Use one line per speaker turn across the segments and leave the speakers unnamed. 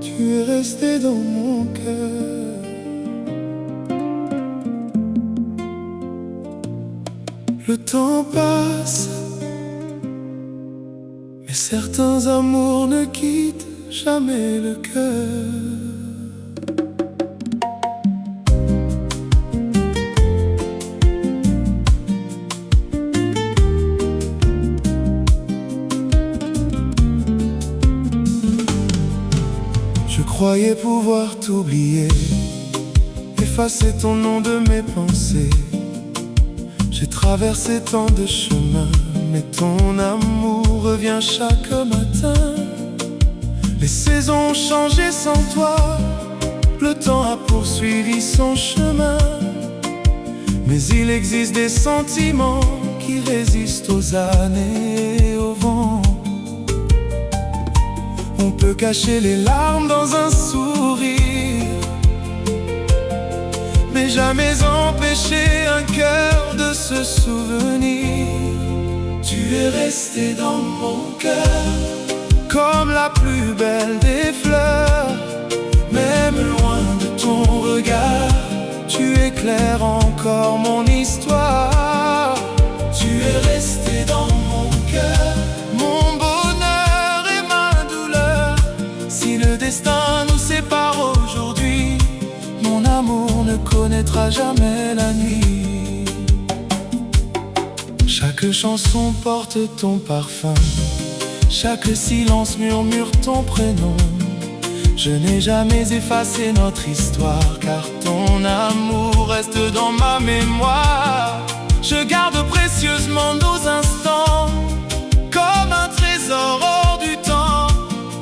Tu es resté dans mon cœur. Le temps passe, mais certains amours ne quittent jamais le cœur. Je croyais pouvoir t'oublier, effacer ton nom de mes pensées. J'ai traversé tant de chemins, mais ton amour revient chaque matin. Les saisons ont changé sans toi, le temps a poursuivi son chemin. Mais il existe des sentiments qui résistent aux années et au vent. On peut cacher les larmes dans un sourire, mais jamais empêcher un cœur de se souvenir. Tu es resté dans mon cœur, comme la plus belle des fleurs. Même loin de ton regard, tu éclaires encore mon histoire. Tu es resté dans mon cœur, mon bonheur et ma douleur. Si le destin nous sépare aujourd'hui, mon amour ne connaîtra jamais la nuit. Chaque chanson porte ton parfum, chaque silence murmure ton prénom. Je n'ai jamais effacé notre histoire, car ton amour reste dans ma mémoire. Je garde précieusement nos instants, comme un trésor hors du temps.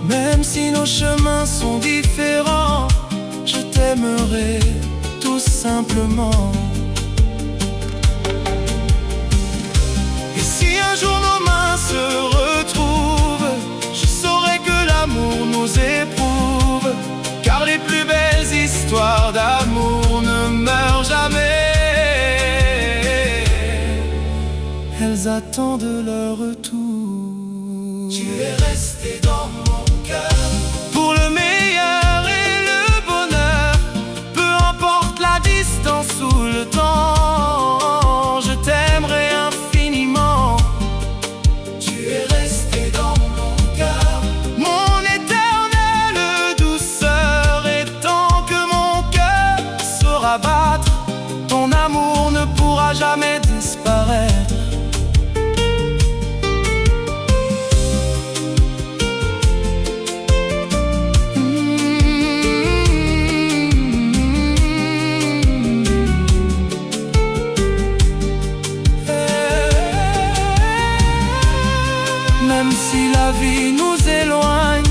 Même si nos chemins sont différents, je t'aimerai tout simplement. Et si un jour nos mains se retrouvent, je saurai que l'amour nous éprouve, car les plus belles histoires d'amour ne meurent jamais. Elles attendent leur retour. Tu es resté dans mon cœur, pour le meilleur et le bonheur. Peu importe la distance ou le temps, je t'aimerai infiniment. Tu es resté dans mon cœur, mon éternelle douceur. Et tant que mon cœur saura battre, ton amour ne pourra jamais disparaître. Même si la vie nous éloigne,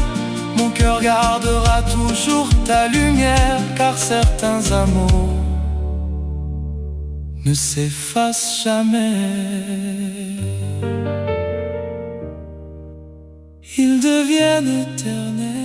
mon cœur gardera toujours ta lumière, car certains amours ne s'effacent jamais. Ils deviennent éternels.